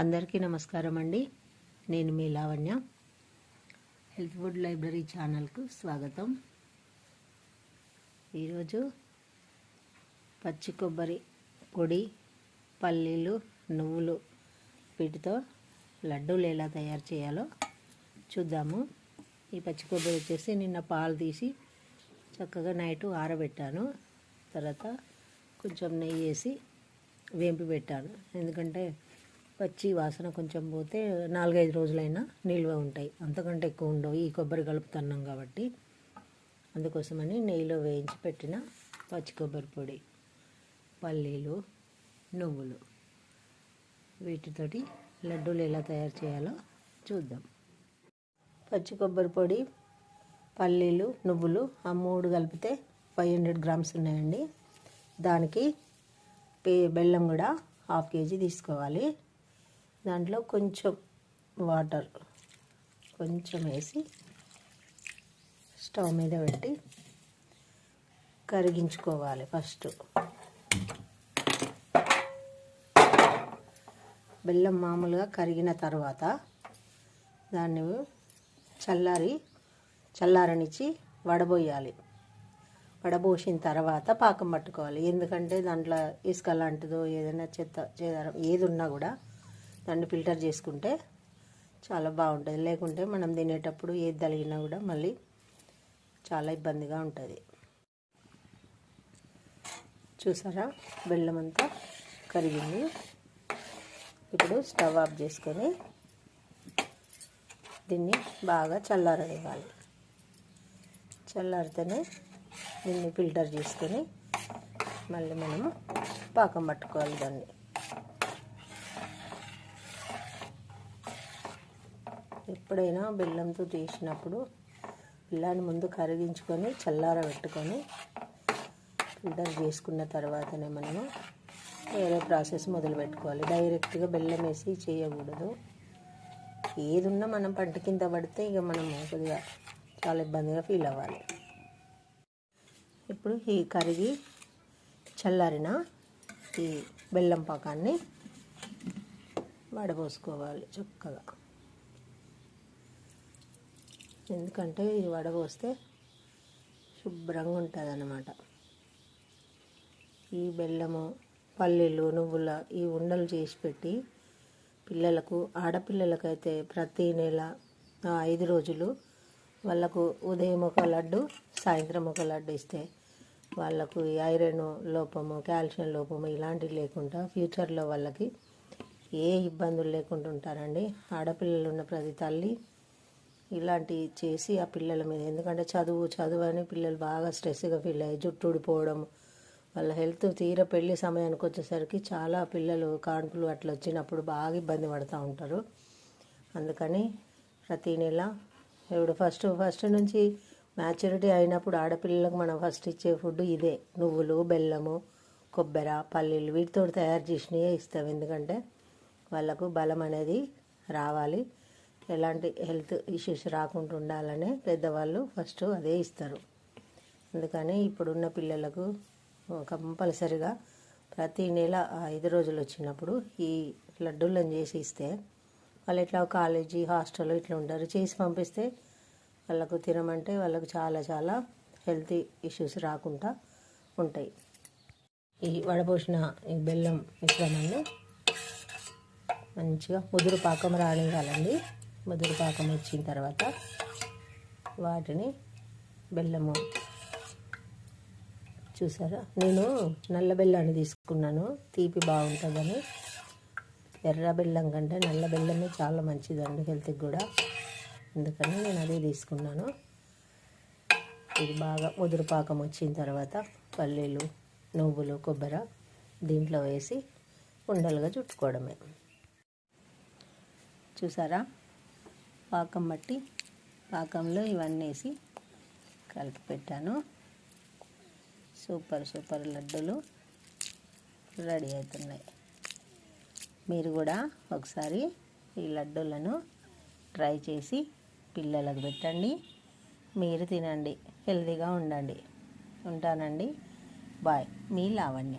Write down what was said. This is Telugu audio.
అందరికీ నమస్కారం అండి. నేను మీ లావణ్య. హెల్త్ ఫుడ్ లైబ్రరీ ఛానల్కు స్వాగతం. ఈరోజు పచ్చి కొబ్బరి పొడి, పల్లీలు, నువ్వులు వీటితో లడ్డూలు ఎలా తయారు చేయాలో చూద్దాము. ఈ పచ్చి కొబ్బరి వచ్చేసి నిన్న పాలు తీసి చక్కగా నైట్ ఆరబెట్టాను. తర్వాత కొంచెం నెయ్యి వేసి వేంపి పెట్టాను. ఎందుకంటే పచ్చి వాసన కొంచెం పోతే 4-5 రోజులైనా నిల్వ ఉంటాయి, అంతకంటే ఎక్కువ ఉండవు. ఈ కొబ్బరి కలుపుతున్నాం కాబట్టి అందుకోసమని నెయ్యిలో వేయించి పెట్టిన పచ్చి కొబ్బరి పొడి, పల్లీలు, నువ్వులు వీటితోటి లడ్డూలు ఎలా తయారు చేయాలో చూద్దాం. పచ్చి కొబ్బరి పొడి, పల్లీలు, నువ్వులు ఆ 3 కలిపితే 500 గ్రామ్స్ ఉన్నాయండి. దానికి బెల్లం కూడా 1/2 కేజీ తీసుకోవాలి. దాంట్లో కొంచెం వాటర్ కొంచెం వేసి స్టవ్ మీద పెట్టి కరిగించుకోవాలి. ఫస్ట్ బెల్లం మామూలుగా కరిగిన తర్వాత దాన్ని చల్లారనిచ్చి వడబోయాలి. వడబోసిన తర్వాత పాకం పట్టుకోవాలి. ఎందుకంటే దాంట్లో ఇసుక లాంటిదో ఏదైనా చెదారం ఏది ఉన్నా కూడా దాన్ని ఫిల్టర్ చేసుకుంటే చాలా బాగుంటుంది. లేకుంటే మనం తినేటప్పుడు ఏది తగిలినా కూడా మళ్ళీ చాలా ఇబ్బందిగా ఉంటుంది. చూసారా, బెల్లం అంతా కరిగింది. ఇప్పుడు స్టవ్ ఆఫ్ చేసుకొని దీన్ని బాగా చల్లారనివ్వాలి. చల్లారితేనే దీన్ని ఫిల్టర్ చేసుకొని మళ్ళీ మనము పాకం పట్టుకోవాలి. దాన్ని ఎప్పుడైనా బెల్లంతో చేసినప్పుడు బెల్లాన్ని ముందు కరిగించుకొని చల్లారబెట్టుకొని ఫిల్టర్ చేసుకున్న తర్వాతనే మనము వేరే ప్రాసెస్ మొదలు పెట్టుకోవాలి. డైరెక్ట్గా బెల్లం వేసి చేయకూడదు. ఏది ఉన్నా మనం పంట కింద పడితే ఇక మనం కొద్దిగా చాలా ఇబ్బందిగా ఫీల్ అవ్వాలి. ఇప్పుడు ఈ కరిగి చల్లారిన ఈ బెల్లం పాకాన్ని వడబోసుకోవాలి చక్కగా. ఎందుకంటే ఇది వడబోస్తే శుభ్రంగా ఉంటుంది అన్నమాట. ఈ బెల్లము, పల్లీలు, నువ్వుల ఈ ఉండలు చేసి పెట్టి పిల్లలకు, ఆడపిల్లలకైతే ప్రతి నెల 5 రోజులు వాళ్ళకు ఉదయం ఒక లడ్డు, సాయంత్రం ఒక లడ్డు ఇస్తే వాళ్ళకు ఐరన్ లోపము, కాల్షియం లోపము ఇలాంటివి లేకుండా ఫ్యూచర్లో వాళ్ళకి ఏ ఇబ్బందులు లేకుండా ఉంటారండి. ఆడపిల్లలు ఉన్న ప్రతి తల్లి ఇలాంటివి చేసి ఆ పిల్లల మీద, ఎందుకంటే చదువు అని పిల్లలు బాగా స్ట్రెస్గా ఫీల్ అయ్యి జుట్టు ఊడిపోవడం, వాళ్ళ హెల్త్ తీర పెళ్లి సమయానికి వచ్చేసరికి చాలా పిల్లలు కాన్పులు అట్లా వచ్చినప్పుడు బాగా ఇబ్బంది పడుతూ ఉంటారు. అందుకని ప్రతి నెల ఇప్పుడు ఫస్ట్ నుంచి మ్యాచ్యూరిటీ అయినప్పుడు ఆడపిల్లలకు మనం ఫస్ట్ ఇచ్చే ఫుడ్ ఇదే. నువ్వులు, బెల్లము, కొబ్బరి, పల్లీలు వీటితో తయారు చేసినవే ఇస్తాం. ఎందుకంటే వాళ్ళకు బలం అనేది రావాలి, ఎలాంటి హెల్త్ ఇష్యూస్ రాకుండా ఉండాలనే పెద్దవాళ్ళు ఫస్ట్ అదే ఇస్తారు. అందుకని ఇప్పుడున్న పిల్లలకు కంపల్సరిగా ప్రతి నెల 5 రోజులు వచ్చినప్పుడు ఈ లడ్డూలను చేసి ఇస్తే వాళ్ళు ఇట్లా కాలేజీ, హాస్టల్ ఇట్లా ఉంటారు, చేసి పంపిస్తే వాళ్ళకు తినమంటే వాళ్ళకు చాలా చాలా హెల్త్ ఇష్యూస్ రాకుండా ఉంటాయి. ఈ వడపోసిన ఈ బెల్లం మిశ్రమాన్ని మంచిగా ముదురు పాకం రానివ్వాలండి. ముదురు పాకం వచ్చిన తర్వాత వాటిని బెల్లము, చూసారా, నేను నల్ల బెల్లాన్ని తీసుకున్నాను, తీపి బాగుంటుందని. ఎర్ర బెల్లం కంటే నల్ల బెల్లమే చాలా మంచిదండి హెల్త్కి కూడా, అందుకని నేను అదే తీసుకున్నాను. ఇది బాగా ముదురు పాకం వచ్చిన తర్వాత పల్లీలు, నువ్వులు, కొబ్బరి దీంట్లో వేసి ఉండలుగా చుట్టుకోవడమే. చూసారా, పాకం బట్టి పాకంలో ఇవన్నీ వేసి కలిపి పెట్టాను. సూపర్ లడ్డూలు రెడీ అవుతున్నాయి. మీరు కూడా ఒకసారి ఈ లడ్డూలను ట్రై చేసి పిల్లలకు పెట్టండి, మీరు తినండి, హెల్తీగా ఉండండి. ఉంటానండి, బాయ్. మీ లావణ్య.